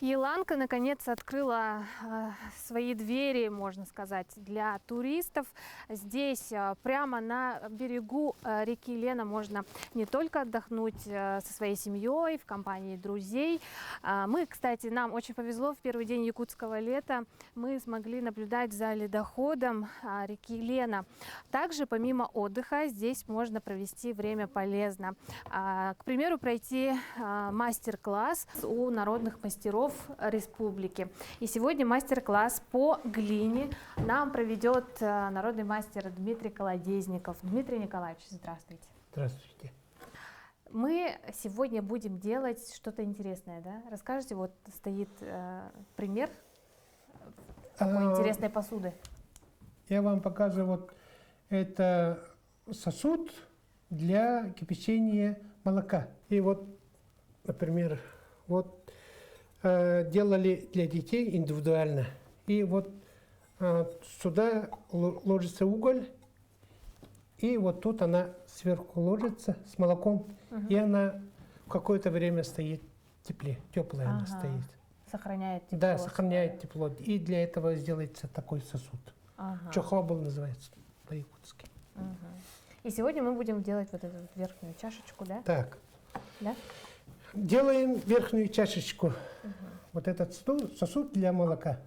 Еланка наконец открыла свои двери, можно сказать, для туристов. Здесь, прямо на берегу реки Лена, можно не только отдохнуть со своей семьей, в компании друзей. Мы, кстати, нам очень повезло, в первый день якутского лета мы смогли наблюдать за ледоходом реки Лена. Также, помимо отдыха, здесь можно провести время полезно. К примеру, пройти мастер-класс у народных мастеров республики. И сегодня мастер-класс по глине нам проведет народный мастер Дмитрий Колодезников. Дмитрий Николаевич, здравствуйте. Здравствуйте. Мы сегодня будем делать что-то интересное, да? Расскажите, вот стоит пример такой интересной посуды. Я вам показываю, вот это сосуд для кипячения молока. И вот, например, вот делали для детей индивидуально. И вот сюда ложится уголь, и вот тут она сверху ложится с молоком, и она какое-то время стоит теплая она стоит. Сохраняет тепло. Да, сохраняет тепло. И для этого сделается такой сосуд. Чохлобл называется по-якутски. И сегодня мы будем делать вот эту вот верхнюю чашечку, да? Так. Да? Делаем верхнюю чашечку. Вот этот сосуд для молока.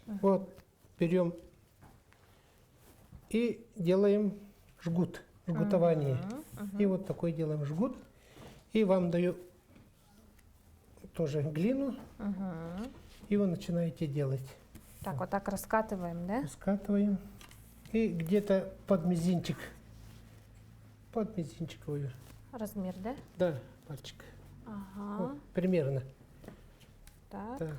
Вот берем и делаем жгут, жгутование. И вот такой делаем жгут. И вам даю тоже глину. И вы начинаете делать. Так, вот так раскатываем, да? Раскатываем. И где-то под мизинчик. Под мизинчиковую. Размер, да? Да, пальчик. Вот, примерно. Так. Да.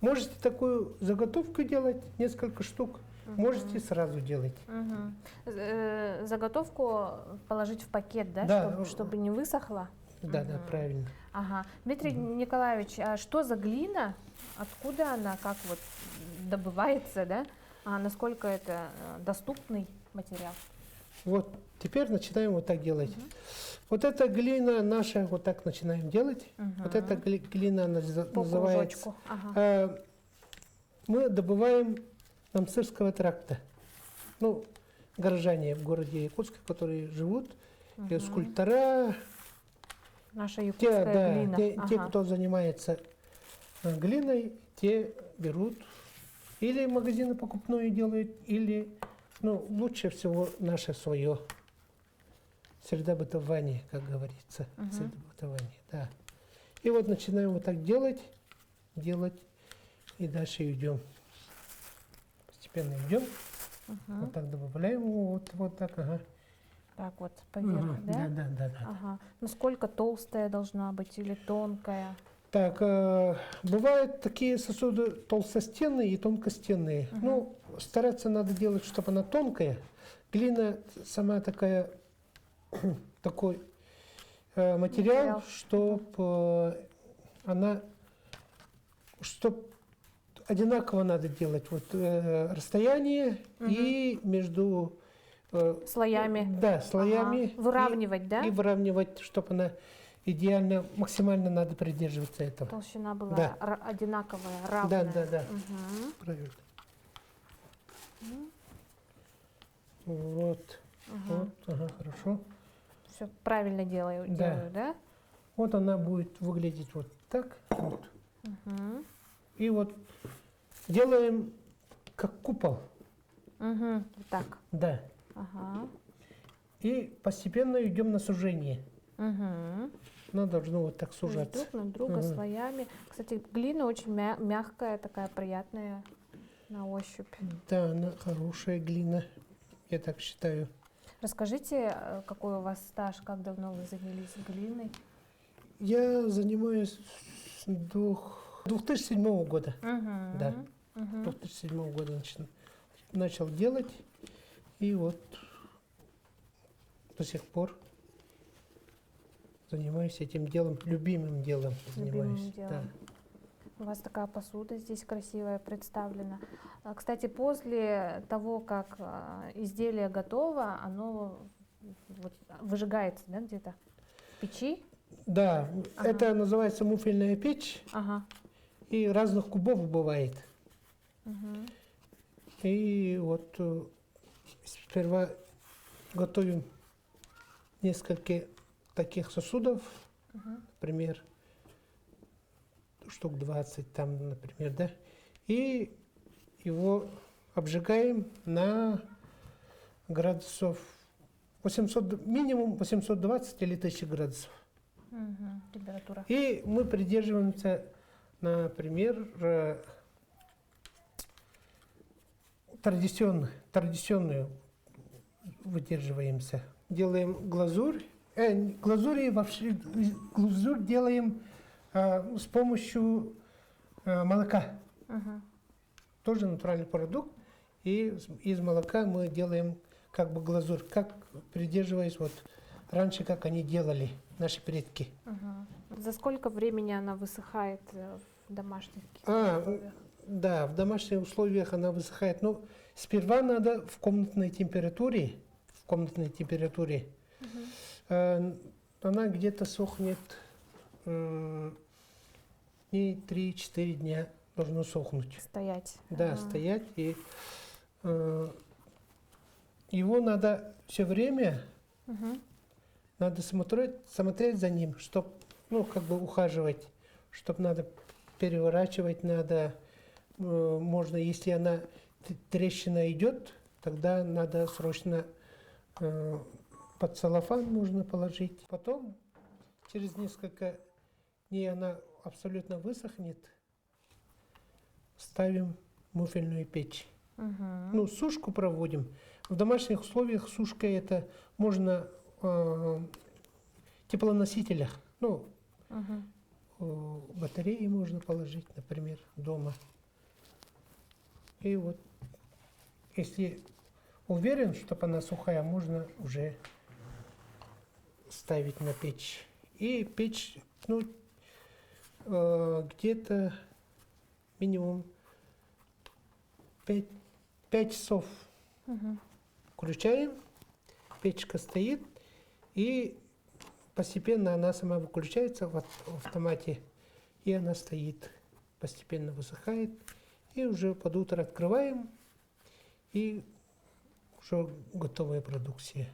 Можете такую заготовку делать, несколько штук. Можете сразу делать. Заготовку положить в пакет, да? Да. Чтобы не высохло? Да, да, правильно. Дмитрий Николаевич, а что за глина? Откуда она, как вот добывается, да? Насколько это доступный материал? Вот, теперь начинаем вот так делать. Вот эта глина наша, вот так начинаем делать. Вот эта глина называется. Мы добываем Намсырского тракта. Ну, горожане в городе Якутске, которые живут, скульптора. Наша якутская глина. Те, кто занимается глиной, те берут или магазины покупное делают, или, ну, лучше всего наше свое. Среда бытования, как говорится. Среда бытования, да. И вот начинаем вот так делать, и дальше идем. Постепенно идем. Вот так добавляем его, вот так, Так вот, поверх, да? Да. Насколько толстая должна быть или тонкая? Так, бывают такие сосуды толстостенные и тонкостенные. Ну, стараться надо делать, чтобы она тонкая. Глина сама такой материал, чтобы чтоб одинаково надо делать вот расстояние и между слоями. Да, слоями. Выравнивать, да? И выравнивать, чтобы она идеально, максимально надо придерживаться этого. Толщина была одинаковая, равная. Да. Правильно. Вот. Хорошо. Все правильно делаю, да? Вот она будет выглядеть вот так. Вот. И вот делаем как купол. Вот так. Да. И постепенно идем на сужение. Она должна вот так сужаться. Друг на друга слоями. Кстати, глина очень мягкая, такая приятная на ощупь. Да, она хорошая глина, я так считаю. Расскажите, какой у вас стаж, как давно вы занялись глиной? Я занимаюсь с 2007 года. Да. 2007 года начал делать, и вот до сих пор занимаюсь этим делом, любимым делом занимаюсь. Да. У вас такая посуда здесь красивая представлена. Кстати, после того, как изделие готово, оно вот выжигается, да, где-то в печи? Да, это называется муфельная печь. И разных кубов бывает. Мгм. И вот сперва готовим несколько таких сосудов, например, штук 20 там, например, да, и его обжигаем на градусов 800, минимум 820 или 1000 градусов. Мгм. Температура. И мы придерживаемся, например, традиционную выдерживаемся. Делаем глазурь. Глазурь делаем с помощью молока. Мгм. Тоже натуральный продукт. И из молока мы делаем как бы глазурь, как придерживаясь вот раньше, как они делали, наши предки. Мгм. За сколько времени она высыхает в домашних А, условиях? Да, в домашних условиях она высыхает. Но сперва надо в комнатной температуре, она где-то сохнет дней 3-4 дня должно сохнуть. Стоять. Да, Ага. стоять. И его надо все время, Мгм. надо смотреть за ним, чтобы, ну, как бы ухаживать, чтобы надо переворачивать, надо, можно, если она трещина идет, тогда надо срочно под целлофан можно положить. Потом, через несколько дней она абсолютно высохнет, ставим в муфельную печь. Мгм. Ну, сушку проводим. В домашних условиях сушка это можно в теплоносителях, ну, Мгм. батареи можно положить, например, дома. И вот, если уверен, чтобы она сухая, можно уже ставить на печь. И печь, ну, где-то минимум 5 часов Мгм. включаем, печка стоит, и постепенно она сама выключается в автомате, и она стоит, постепенно высыхает, и уже под утро открываем, и уже готовая продукция.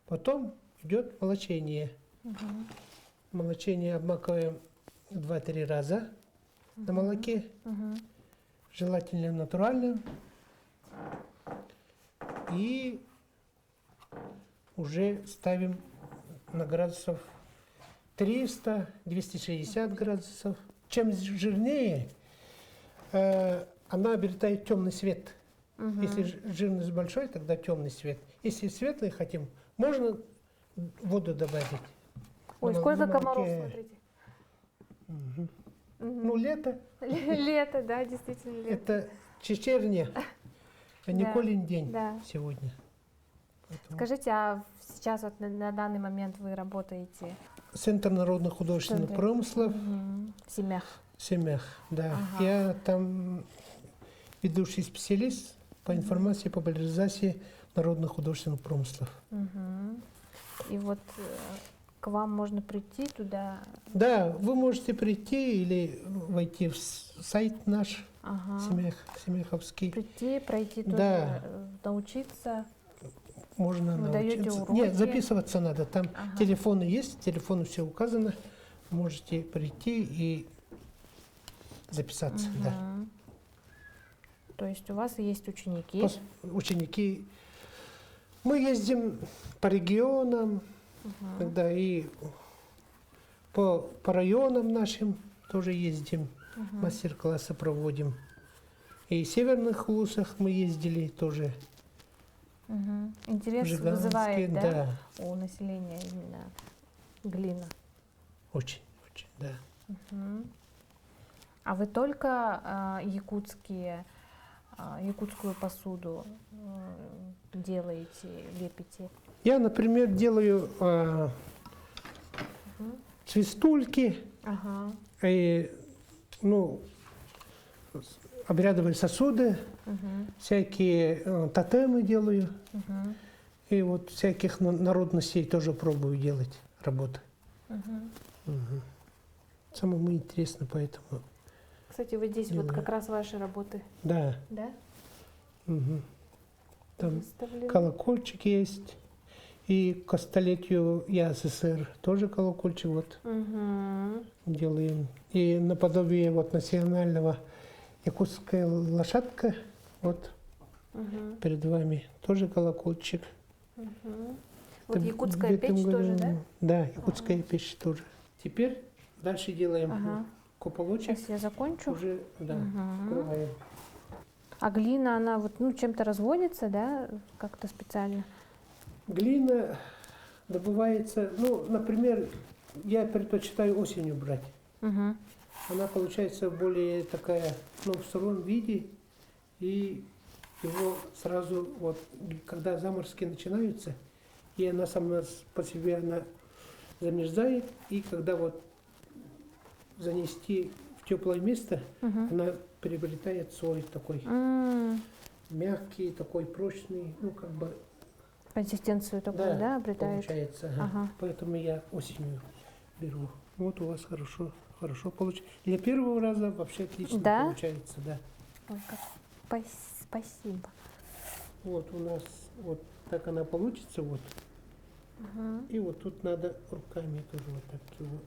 Потом идет молочение. Мгм. Молочение обмакиваем 2-3 раза на молоке, Мгм. желательно натуральным. И уже ставим на градусов 300-260 градусов. Чем жирнее, она обретает темный цвет. Мгм. Если жирность большой, тогда темный цвет. Если светлый хотим, можно воду добавить. Ой, На сколько молоке. комаров, смотрите. Мгм. Мгм. Ну, лето, Лето, да, действительно лето. это чечерня, а не Да, колень день да. сегодня. Поэтому Скажите, а сейчас вот на данный момент вы работаете Центр народных художественных Центре. промыслов в семьях? в Семях, да. Ага. Я там ведущий специалист по информации и популяризации народных художественных промыслов. Мгм. И вот к вам можно прийти туда. Да, вы можете прийти или войти в сайт наш, Ага. Семяховский. Прийти, пройти тоже, Да. научиться. Можно Вы даете научиться. уроки? Нет, записываться надо. Там Ага. телефоны есть, телефоны все указано. Можете прийти и записаться. Да. Мгм. То есть у вас есть ученики. Ученики. Мы ездим по регионам, Мгм. тогда и по районам нашим тоже ездим, Мгм. мастер-классы проводим. И в северных улусах мы ездили тоже. Мгм. Интерес Жиганске, вызывает, да, да, у населения именно глина. очень, да. Мгм. А вы только якутскую посуду делаете, лепите? Я, например, делаю свистульки, Ага. и, ну, обрядовые сосуды, Мгм. всякие тотемы делаю. Мгм. И вот всяких народностей тоже пробую делать работы. Мгм. Самому интересно, поэтому Кстати, вот здесь вот Делаю. как раз ваши работы, Да. да? Мгм. Там Выставлены? колокольчик есть. И к столетию СССР тоже колокольчик вот Мгм. делаем. И наподобие вот национального якутская лошадка, вот Мгм. перед вами тоже колокольчик. Мгм. Вот Это якутская в этом печь тоже, году- да? Да, якутская печь тоже. Теперь дальше делаем Ага. куполочек. Сейчас я закончу. Уже, да, Мгм. открываем. А глина, она вот, ну, чем-то разводится, да, как-то специально? Глина добывается, ну, например, я предпочитаю осенью брать. Угу. Она получается более такая, ну, в сыром виде, и его сразу, вот, когда заморозки начинаются, и она сама по себе она замерзает, и когда вот занести в теплое место, она приобретает свой такой мягкий, такой прочный, ну, как бы, Консистенцию такую, да, обретает? получается. Ага. Ага. Поэтому я осенью беру. Вот у вас хорошо получается. Для первого раза вообще отлично Да? получается, да. Ой, как спасибо. Вот у нас вот так она получится, вот. Мгм. И вот тут надо руками тоже вот так его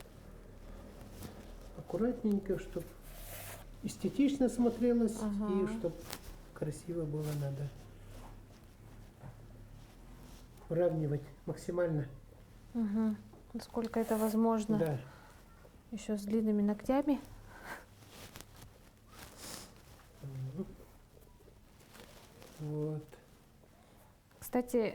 аккуратненько, чтобы эстетично смотрелось, Ага. и чтобы красиво было, надо уравнивать максимально. Угу. Насколько это возможно. Да. Еще с длинными ногтями. Мгм. Вот. Кстати,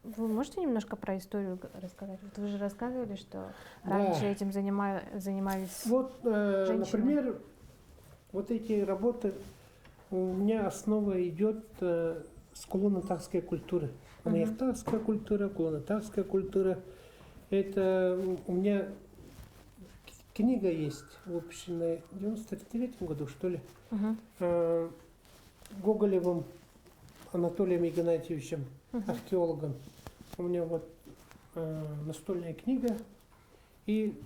вы можете немножко про историю рассказать? Вот вы же рассказывали, что Да. раньше этим занимались. Вот, Женщины. например, вот эти работы, у меня основа идет с кулоно-татарской культуры. Кулоно-татарская культура, кулоно-татарская культура. Это у меня книга есть, выпущенная в 93-м году, что ли, Мгм. Гоголевым Анатолием Игнатьевичем, Мгм. археологом. У меня вот настольная книга, и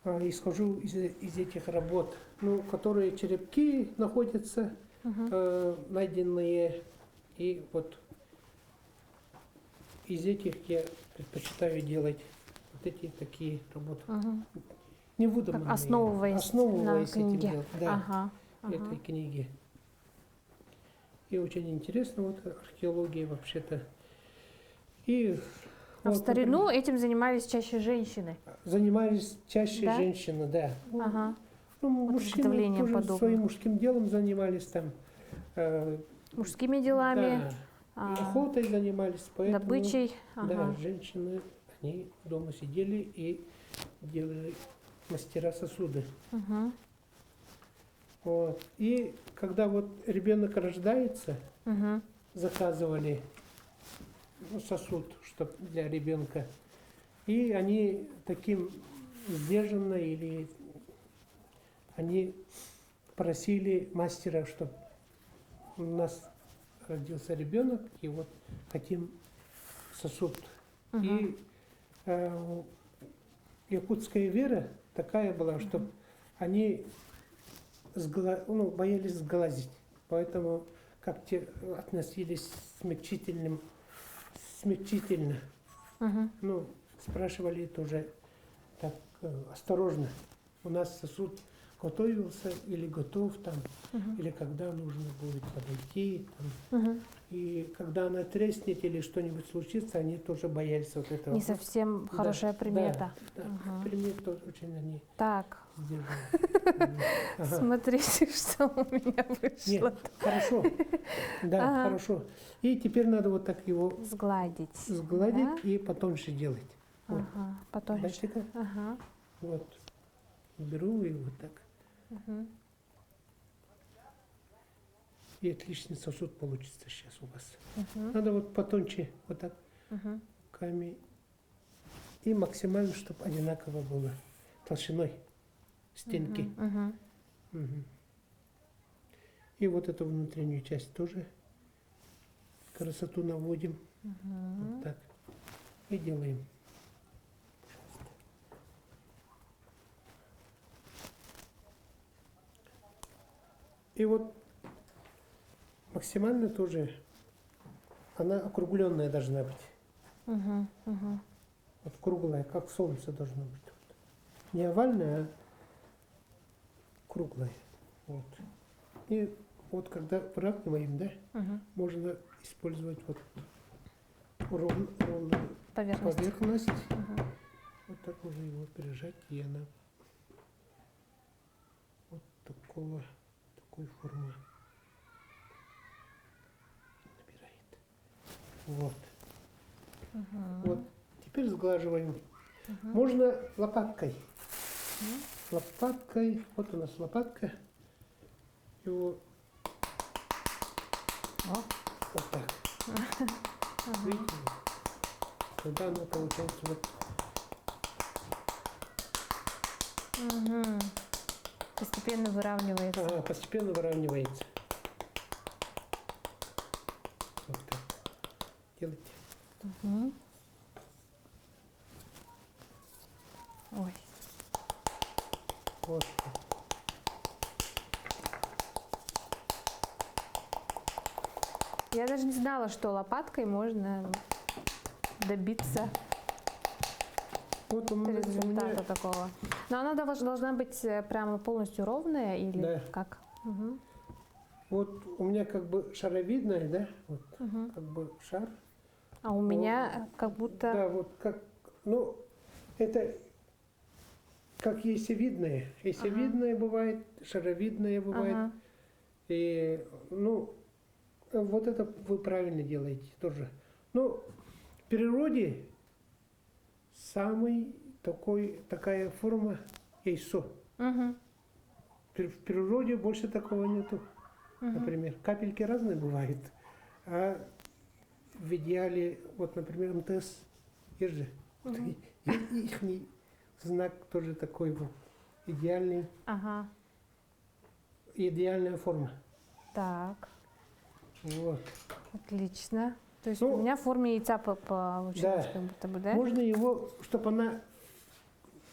исхожу из этих работ, ну, которые черепки находятся, Мгм. найденные, и вот из этих я предпочитаю делать вот эти такие работы. Мгм. Не Как выдуманные. основываясь на этим книге. делом, да, Ага. Ага. этой книги. И очень интересно, вот археология вообще-то. И А в вот, старину например, этим занимались чаще женщины. занимались чаще Да? женщины, да. Ага. Ну, мужчины изготовлением тоже подобного. своим мужским делом занимались там. Мужскими делами, Да, и охотой занимались, поэтому добычей. да, Ага. женщины, они дома сидели и делали мастера сосуды. Мгм. Вот. И когда вот ребенок рождается, Мгм. заказывали сосуд, чтоб для ребенка. И они таким сдержанно или они просили мастера, чтобы у нас родился ребенок, и вот хотим сосуд. Мгм. И якутская вера такая была, что они боялись сглазить. Поэтому как те относились смягчительно. Мгм. Ну, спрашивали тоже так осторожно. У нас сосуд готовился или готов там, Мгм. или когда нужно будет подойти. Там. Мгм. И когда она треснет или что-нибудь случится, они тоже боялись вот этого. Не совсем Да, хорошая примета. Да, Ага. примета очень они Так, сдерживают. Ага. смотрите, что у меня вышло. Нет, хорошо. Да, Ага. хорошо. И теперь надо вот так его Сгладить. сгладить Да? и потоньше делать. Вот. Ага. Потом. Дайте-ка. Ага. Вот. Беру и вот так. Мгм. И отличный сосуд получится сейчас у вас. Мгм. Надо вот потоньше, вот так Мгм. руками. И максимально, чтобы одинаково было толщиной стенки. Мгм. Мгм. И вот эту внутреннюю часть тоже красоту наводим. Мгм. Вот так. И делаем. И вот максимально тоже она округленная должна быть. Мгм, мгм. Вот круглая, как солнце должно быть. Не овальная, а круглая. Вот. И вот когда выравниваем, да, Мгм. можно использовать вот ровную Поверхность. поверхность. Мгм. Вот так можно его прижать, и она вот такой формы набирает. Вот. Мгм. Вот. Теперь сглаживаем. Мгм. Можно лопаткой. Мгм. Лопаткой. Вот у нас лопатка. Его О. вот так. Ага. Видите? Тогда она получается вот. Мгм. Постепенно выравнивается. Ага, постепенно выравнивается. Вот так. Делайте. Мгм. Ой. Вот. Я даже не знала, что лопаткой можно добиться Вот у меня результата такого. Но она должна быть прямо полностью ровная или Да. как? Мгм. вот у меня как бы шаровидная, да? Вот Мгм. как бы шар. А у меня как будто... Да, вот как, ну, это как яйцевидное. Яйцевидное бывает, шаровидное бывает. Ага. И, ну, вот это вы правильно делаете тоже. Ну, в природе такая форма яйцо. Мгм. В природе больше такого нету. Мгм. Например, капельки разные бывают. А в идеале, вот, например, МТС, есть же, Мгм. ихний знак тоже такой вот. Ага. Идеальная форма. Так. Вот. Отлично. То есть Ну, у меня в форме яйца получилось да. как будто бы, да? Можно его, чтобы она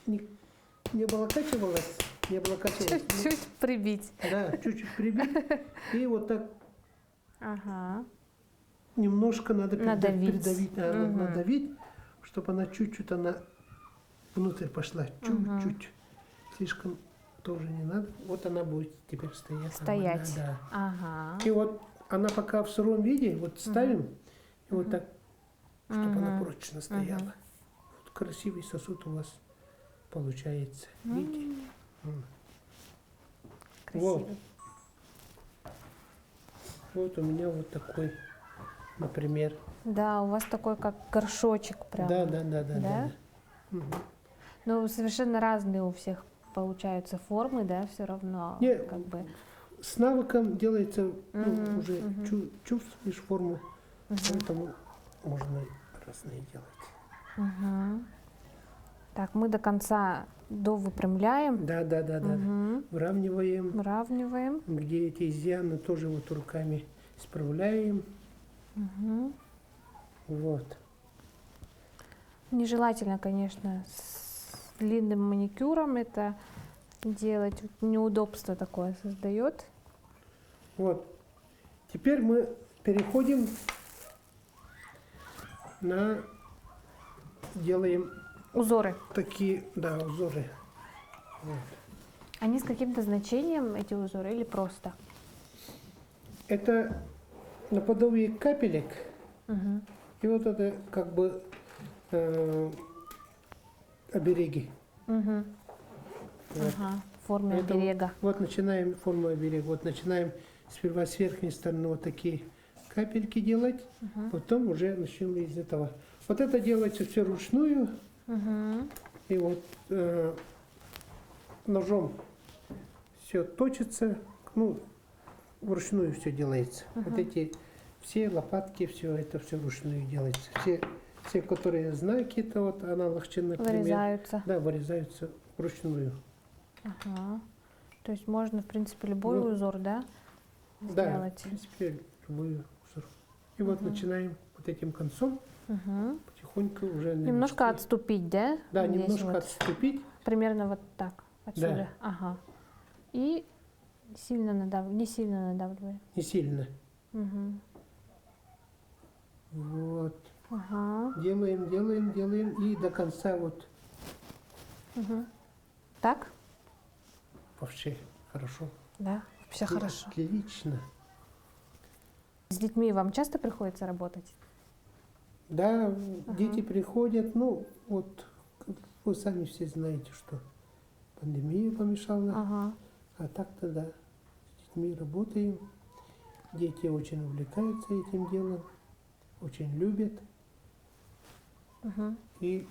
не облокачивалась, Чуть-чуть прибить. да, чуть-чуть прибить, и вот так Ага. немножко надо Надавить. придавить, Мгм. надавить, чтобы она чуть-чуть внутрь пошла, чуть-чуть. Слишком тоже не надо. Вот она будет теперь стоять. Стоять. нормально, да. Ага. И вот она пока в сыром виде, вот ставим, и вот так, чтобы она Мгм. прочно стояла. Вот красивый сосуд у вас получается. Видите? Красивый. Вот у меня вот такой, например. Да, у вас такой как горшочек прям. Да. Да? Мгм. Ну, совершенно разные у всех получаются формы, да, все равно. Не, Как бы. С навыком делается, Мгм, уже мгм. чувствуешь форму, Мгм. поэтому можно разные делать. Мгм. Так, мы до конца довыпрямляем. Да. Мгм. Выравниваем, Выравниваем. где эти изъяны тоже вот руками исправляем. Мгм. Вот. Нежелательно, конечно, с длинным маникюром это делать. Неудобство такое создает. Вот. Теперь мы переходим делаем Узоры. такие, да, узоры. Вот. Они с каким-то значением, эти узоры, или просто? Это наподобие капелек. Мгм. И вот это как бы обереги. Мгм. Вот. Ага, в форме Поэтому оберега. Вот начинаем форму оберега. Вот начинаем сперва с верхней стороны вот такие капельки делать, потом уже начнем из этого. Вот это делается все вручную, Мгм. и вот ножом все точится, ну, вручную все делается. Вот эти все лопатки, все вручную делается. Все, которые знаки, это вот аналогчин, например, Вырезаются. да, вырезаются вручную. Ага. То есть можно, в принципе, любой Ну, узор, да, Да, сделать? в принципе, любую узор. И вот начинаем вот этим концом Мгм. потихоньку уже Немножко нанести. отступить, да? Да, Здесь немножко вот. отступить. Примерно вот так, отсюда. Да. Ага. И Не сильно надавливаем. Не сильно. Мгм. Вот. Ага. Делаем, делаем, делаем. И до конца вот Мгм. Так? вообще хорошо. Да, все хорошо. Отлично. С детьми вам часто приходится работать? Да, дети приходят, ну вот вы сами все знаете, что пандемия помешала, Ага. а так-то да, с детьми работаем. Дети очень увлекаются этим делом, очень любят Мгм. и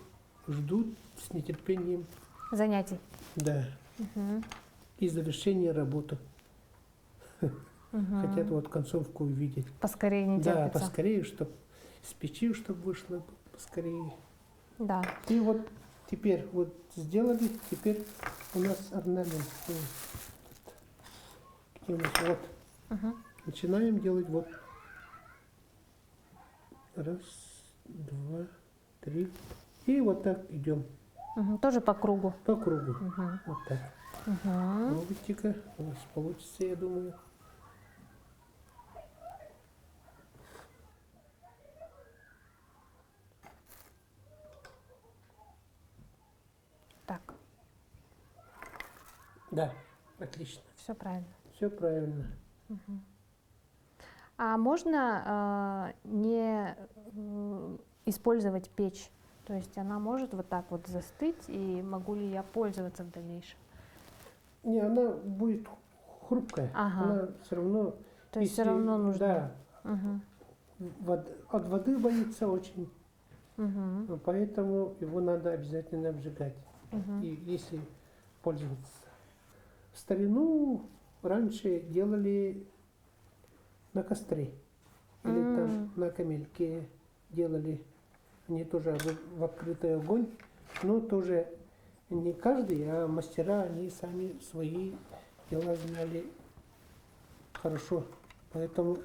ждут с нетерпением, Занятий. да, Мгм. и завершения работы. Мгм. Хотят вот концовку увидеть. Поскорее не Да, терпится. поскорее, чтобы с печи, чтобы вышло поскорее. Да. И вот теперь вот сделали, теперь у нас орнамент. Где у нас вот. Мгм. Начинаем делать вот. Раз, два, три. И вот так идем Мгм. Тоже по кругу. по кругу. Мгм. Вот так. Мгм. Пробуйте-ка, у вас получится, я думаю. Так, Да, отлично. все правильно. Все правильно. А можно не использовать печь? То есть она может вот так вот застыть, и могу ли я пользоваться в дальнейшем? Не, она будет хрупкая. Ага. Она все равно. То есть все если- равно нужно. Да, Мгм. от воды боится очень, Мгм. поэтому его надо обязательно обжигать. Мгм. И если пользоваться. В старину раньше делали на костре или там на камельке делали. Они тоже в открытый огонь, но тоже не каждый, а мастера, они сами свои дела знали хорошо. Поэтому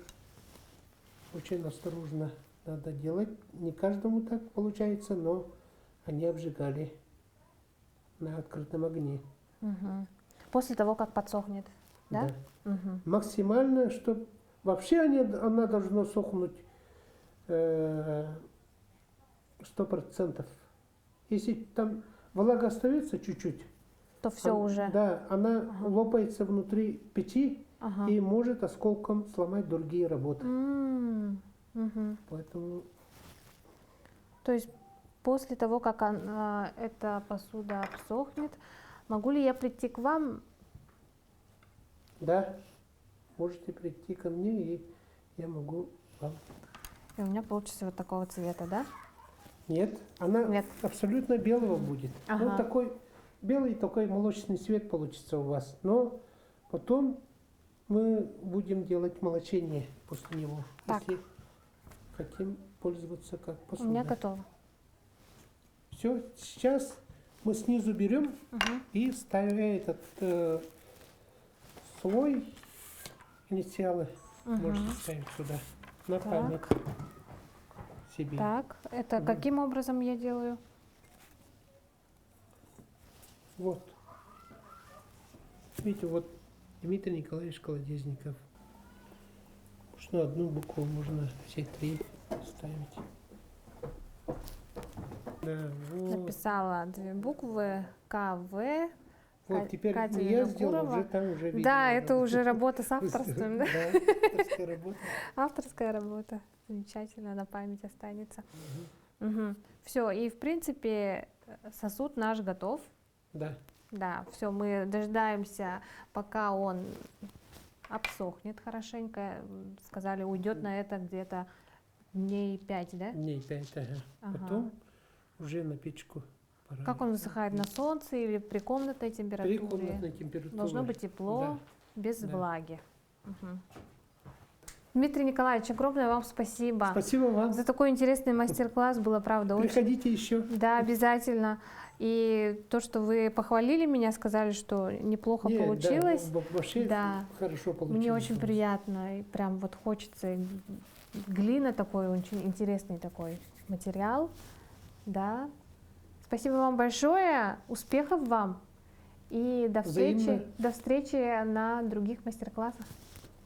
очень осторожно надо делать. Не каждому так получается, но они обжигали на открытом огне. Мгм. После того, как подсохнет, да? Да. Мгм. Максимально, чтобы вообще она должна сохнуть 100%. Если там влага остается чуть-чуть, То все уже. да, она Ага. лопается внутри печи Ага. и может осколком сломать другие работы. Мгм. Поэтому То есть после того, как эта посуда обсохнет, могу ли я прийти к вам? да, можете прийти ко мне, и я могу вам. И у меня получится вот такого цвета, да? Нет, она Нет. абсолютно белого будет. Ну, Ага. такой белый, такой молочный цвет получится у вас. Но потом мы будем делать молочение после него, Так. если хотим пользоваться как У меня посудой. готово. Все, сейчас мы снизу берем Мгм. и ставим этот слой инициалы. Можете ставить сюда на Так. память себе. Так, это Мгм. каким образом я делаю? Вот. Видите, вот Дмитрий Николаевич Колодезников. Можно одну букву, можно все три ставить. Да, вот. Написала 2 буквы КВ. Вот теперь Катя не я сделал, Винокурова. уже там уже видно. Да, это уже работа с авторством, да? Да, авторская работа. Авторская работа. Замечательно, на память останется. Все, и в принципе сосуд наш готов. Да, Да, все, мы дожидаемся, пока он обсохнет хорошенько. Сказали, уйдет на это где-то дней 5, да? дней 5, ага. Ага. Потом уже на печку пора. Как он высыхает, на солнце или при комнатной При температуре? комнатной температуре. Должно быть тепло, без да. влаги. Мгм. Дмитрий Николаевич, огромное вам спасибо. Спасибо вам. За такой интересный мастер-класс, было правда очень. Приходите еще. Да, обязательно. И то, что вы похвалили меня, сказали, что неплохо Не, получилось. Да, вообще Да. хорошо получилось. Мне очень у вас. приятно, и прям вот хочется. Глина такой, очень интересный такой материал. Да. Спасибо вам большое, успехов вам. И Взаимно. до встречи на других мастер-классах.